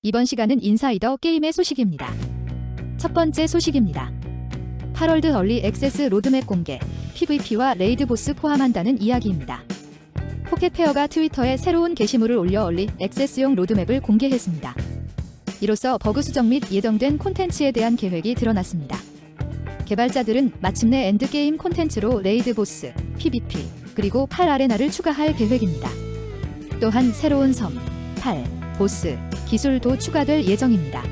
이번 시간은 인사이더 게임의 소식입니다. 첫 번째 소식입니다. 하럴드 얼리 액세스 로드맵 공개, PVP와 레이드 보스 포함한다는 이야기입니다. 포켓페어가 트위터에 새로운 게시물을 올려 얼리 액세스용 로드맵을 공개했습니다. 이로써 버그 수정 및 예정된 콘텐츠에 대한 계획이 드러났습니다. 개발자들은 마침내 엔드게임 콘텐츠로 레이드 보스, PVP, 그리고 팔 아레나를 추가할 계획입니다. 또한 새로운 섬, 팔, 보스, 기술도 추가될 예정입니다.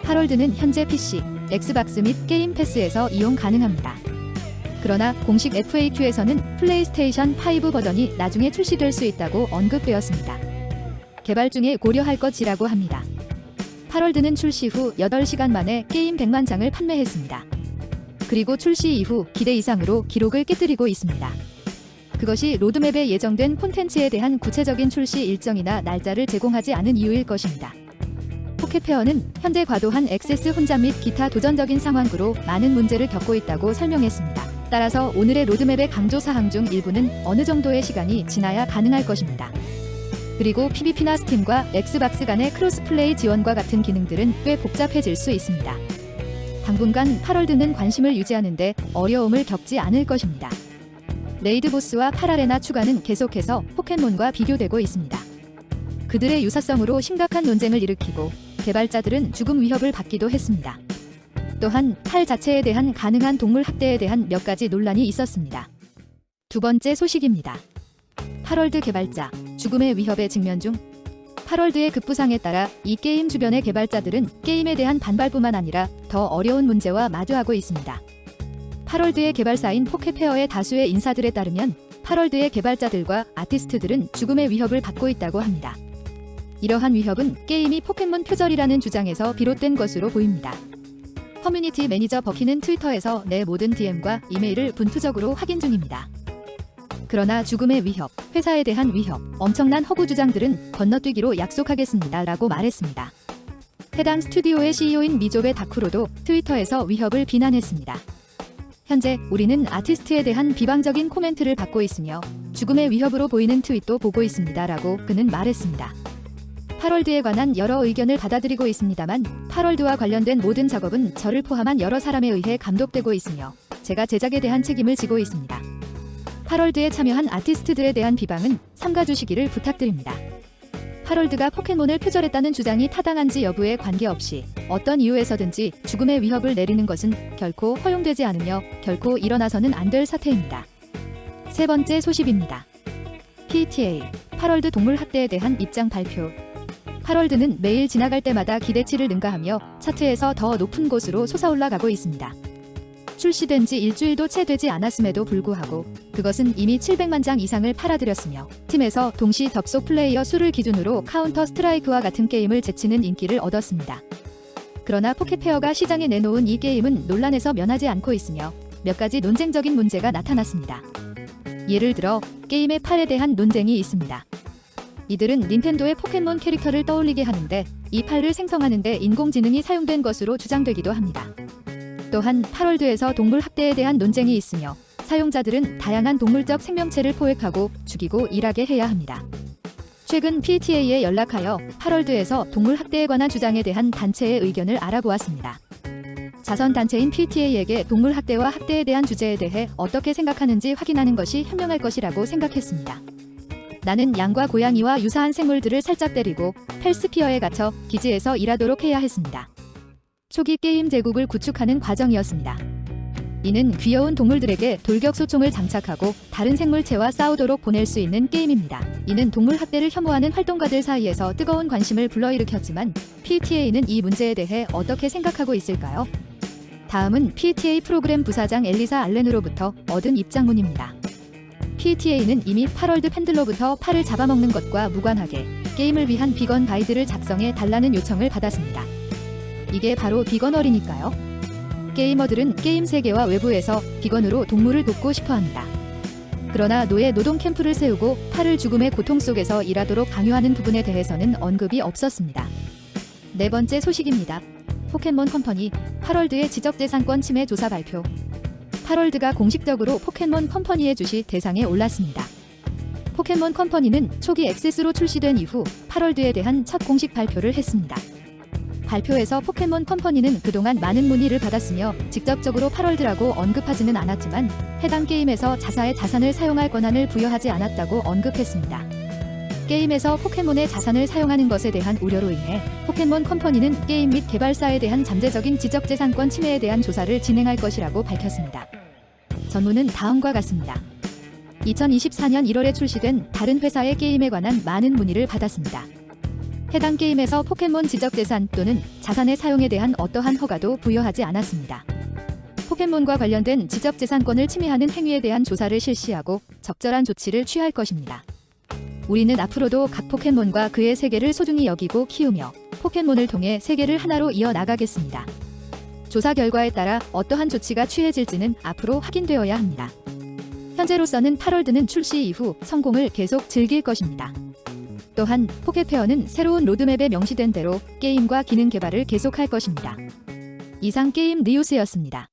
하럴드는 현재 PC, 엑스박스 및 게임 패스에서 이용 가능합니다. 그러나 공식 FAQ에서는 플레이스테이션 5 버전이 나중에 출시될 수 있다고 언급되었습니다. 개발 중에 고려할 것이라고 합니다. 하럴드는 출시 후 8시간 만에 게임 100만 장을 판매했습니다. 그리고 출시 이후 기대 이상으로 기록을 깨뜨리고 있습니다. 그것이 로드맵에 예정된 콘텐츠에 대한 구체적인 출시 일정이나 날짜를 제공하지 않은 이유일 것입니다. 포켓페어는 현재 과도한 액세스 혼잡 및 기타 도전적인 상황으로 많은 문제를 겪고 있다고 설명했습니다. 따라서 오늘의 로드맵의 강조사항 중 일부는 어느 정도의 시간이 지나야 가능할 것입니다. 그리고 PVP나 스팀과 엑스박스 간의 크로스플레이 지원과 같은 기능들은 꽤 복잡해질 수 있습니다. 당분간 하럴드는 관심을 유지하는데 어려움을 겪지 않을 것입니다. 레이드 보스와 팔 아레나 추가는 계속해서 포켓몬과 비교되고 있습니다. 그들의 유사성으로 심각한 논쟁을 일으키고 개발자들은 죽음 위협을 받기도 했습니다. 또한 팔 자체에 대한 가능한 동물 학대에 대한 몇 가지 논란이 있었습니다. 두 번째 소식입니다. 하럴드 개발자, 죽음의 위협에 직면 중. 하럴드의 급부상에 따라 이 게임 주변의 개발자들은 게임에 대한 반발뿐만 아니라 더 어려운 문제와 마주하고 있습니다. 하럴드의 개발사인 포켓페어의 다수의 인사들에 따르면 하럴드의 개발자들과 아티스트들은 죽음의 위협을 받고 있다고 합니다. 이러한 위협은 게임이 포켓몬 표절이라는 주장에서 비롯된 것으로 보입니다. 커뮤니티 매니저 버키는 트위터에서 내 모든 DM과 이메일을 분투적으로 확인 중입니다. 그러나 죽음의 위협, 회사에 대한 위협, 엄청난 허구 주장들은 건너뛰기로 약속하겠습니다 라고 말했습니다. 해당 스튜디오의 CEO인 미조베 다쿠로도 트위터에서 위협을 비난했습니다. 현재 우리는 아티스트에 대한 비방적인 코멘트를 받고 있으며 죽음의 위협으로 보이는 트윗도 보고 있습니다 라고 그는 말했습니다. 하럴드에 관한 여러 의견을 받아들이고 있습니다만 하럴드와 관련된 모든 작업은 저를 포함한 여러 사람에 의해 감독되고 있으며 제가 제작에 대한 책임을 지고 있습니다. 하럴드에 참여한 아티스트들에 대한 비방은 삼가주시기를 부탁드립니다. 하럴드가 포켓몬을 표절했다는 주장이 타당한지 여부에 관계없이 어떤 이유에서든지 죽음의 위협을 내리는 것은 결코 허용되지 않으며 결코 일어나서는 안 될 사태입니다. 세 번째 소식입니다. PTA, 하럴드 동물 학대에 대한 입장 발표. 하럴드는 매일 지나갈 때마다 기대치를 능가하며 차트에서 더 높은 곳으로 솟아올라가고 있습니다. 출시된 지 일주일도 채 되지 않았음에도 불구하고 그것은 이미 700만 장 이상을 팔아들였으며 팀에서 동시 접속 플레이어 수를 기준으로 카운터 스트라이크와 같은 게임을 제치는 인기를 얻었습니다. 그러나 포켓페어가 시장에 내놓은 이 게임은 논란에서 면하지 않고 있으며 몇 가지 논쟁적인 문제가 나타났습니다. 예를 들어 게임의 팔에 대한 논쟁이 있습니다. 이들은 닌텐도의 포켓몬 캐릭터를 떠올리게 하는데 이 팔을 생성하는 데 인공지능이 사용된 것으로 주장되기도 합니다. 또한 하럴드에서 동물 학대에 대한 논쟁이 있으며 사용자들은 다양한 동물적 생명체를 포획하고 죽이고 일하게 해야 합니다. 최근 PTA에 연락하여 하럴드에서 동물 학대에 관한 주장에 대한 단체의 의견을 알아보았습니다. 자선단체인 PTA에게 동물 학대와 학대에 대한 주제에 대해 어떻게 생각하는지 확인하는 것이 현명할 것이라고 생각했습니다. 나는 양과 고양이와 유사한 생물들을 살짝 때리고 펠스피어에 갇혀 기지에서 일하도록 해야 했습니다. 초기 게임 제국을 구축하는 과정이었습니다. 이는 귀여운 동물들에게 돌격소총을 장착하고 다른 생물체와 싸우도록 보낼 수 있는 게임입니다. 이는 동물 학대를 혐오하는 활동가들 사이에서 뜨거운 관심을 불러일으켰지만 PTA는 이 문제에 대해 어떻게 생각하고 있을까요? 다음은 PTA 프로그램 부사장 엘리사 알렌으로부터 얻은 입장문입니다. PTA는 이미 하럴드 팬들로부터 팔을 잡아먹는 것과 무관하게 게임을 위한 비건 가이드를 작성해 달라는 요청을 받았습니다. 이게 바로 비건월이니까요. 게이머들은 게임 세계와 외부에서 비건으로 동물을 돕고 싶어합니다. 그러나 노예 노동 캠프를 세우고 팔을 죽음의 고통 속에서 일하도록 강요하는 부분에 대해서는 언급이 없었습니다. 네 번째 소식입니다. 포켓몬 컴퍼니, 하럴드의 지적재산권 침해 조사 발표. 하럴드가 공식적으로 포켓몬 컴퍼니의 주식 대상에 올랐습니다. 포켓몬 컴퍼니는 초기 액세스로 출시된 이후 8월드에 대한 첫 공식 발표를 했습니다. 발표에서 포켓몬 컴퍼니는 그동안 많은 문의를 받았으며 직접적으로 8월드라고 언급하지는 않았지만 해당 게임에서 자사의 자산을 사용할 권한을 부여하지 않았다고 언급했습니다. 게임에서 포켓몬의 자산을 사용하는 것에 대한 우려로 인해 포켓몬 컴퍼니는 게임 및 개발사에 대한 잠재적인 지적재산권 침해에 대한 조사를 진행할 것이라고 밝혔습니다. 전문은 다음과 같습니다. 2024년 1월에 출시된 다른 회사의 게임에 관한 많은 문의를 받았습니다. 해당 게임에서 포켓몬 지적재산 또는 자산의 사용에 대한 어떠한 허가도 부여하지 않았습니다. 포켓몬과 관련된 지적재산권을 침해하는 행위에 대한 조사를 실시하고 적절한 조치를 취할 것입니다. 우리는 앞으로도 각 포켓몬과 그의 세계를 소중히 여기고 키우며 포켓몬을 통해 세계를 하나로 이어나가겠습니다. 조사 결과에 따라 어떠한 조치가 취해질지는 앞으로 확인되어야 합니다. 현재로서는 8월드는 출시 이후 성공을 계속 즐길 것입니다. 또한 포켓페어는 새로운 로드맵에 명시된 대로 게임과 기능 개발을 계속할 것입니다. 이상 게임 뉴스였습니다.